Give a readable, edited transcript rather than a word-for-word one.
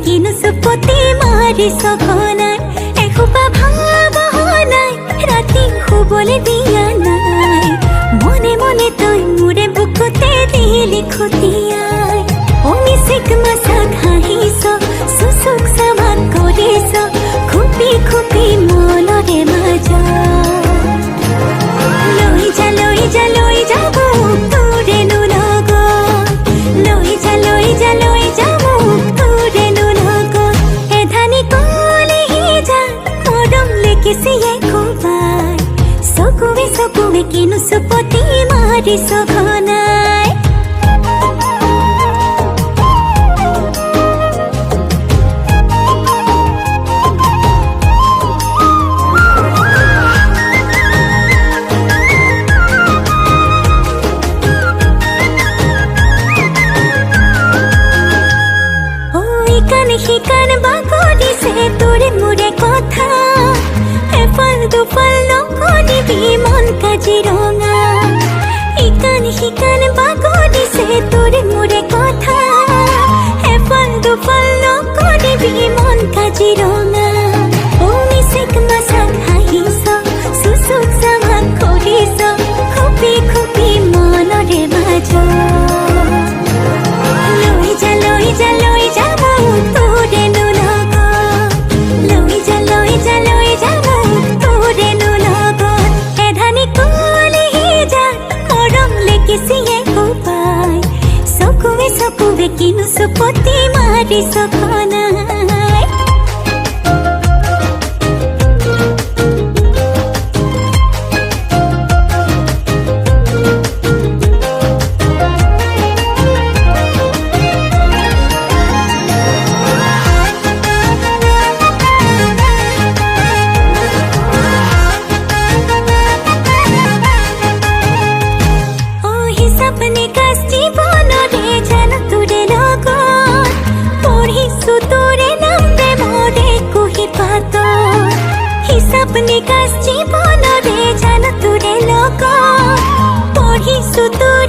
কিনো চুপতি মাৰি সঘনাই এসোপা ভাবনাই ৰাতি শুবলৈ দিয়া নাই মনে মনে তই মোৰে বুকুতে দিলি খুটিয়াই অনিচিক মাছাক হাঁহিছ চুচুক চামাক কৰিছ খুপি খুপি মনৰে মাজত লৈ যা মোক তোৰেনো লগত লৈ যা মোক তোৰেনো লগত এধানি কলিহি যা মৰম লিখিছিয়ে কোবাই চকুৱে কিনো চুপতি মাৰিছ ঘনাই শিকান বাগৰিছে তোৰে মোৰে কথা এফাল দুফাল নকৰিবি মন কাজিৰঙা শিকান বাগৰিছে তোৰে মোৰে কথা এফাল দুফাল নকৰিবি মন কাজিৰঙা অনিচিক মাছাক হাঁহিছ চুচুক চামাক কৰিছ খুপি খুপি মনৰে মাজত লৈ যা মোক তোৰেনো লগত লৈ যা মোক তোৰেনো লগত এধানি কলিহি যা মৰম লিখিছিয়ে কোবাই চকুৱে কিনো চুপতি মাৰিছ ঘনাই সপনি কাছ জীবনরে জানো তোরে লগত পঢ়িছো তোৰ